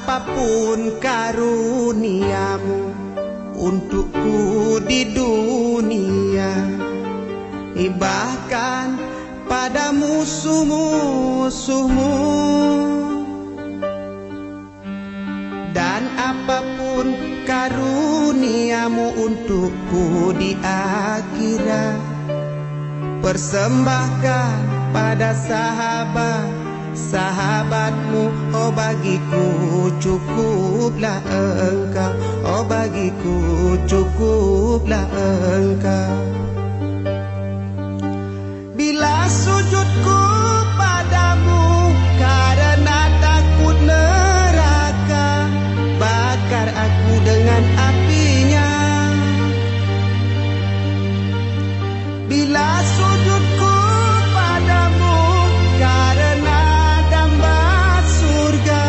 apapun karuniamu untukku di dunia, bahkan pada musuh-musuhmu. Dan apapun karuniamu untukku di akhirat, persembahkan pada sahabatmu. Oh bagiku cukuplah engkau, oh bagiku cukuplah engkau. Bila sujudku padamu karena takut neraka, bakar aku dengan apinya. Bila sujudku padamu karena damba surga,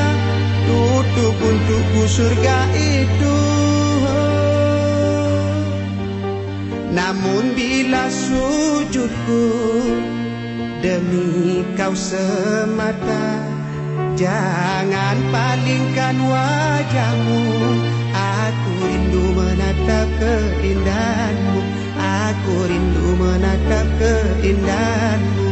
tutup untukku surga itu. Namun bila sujudku demi kau semata, jangan palingkan wajahmu. Aku rindu menatap keindahanmu, aku rindu menatap keindahanmu.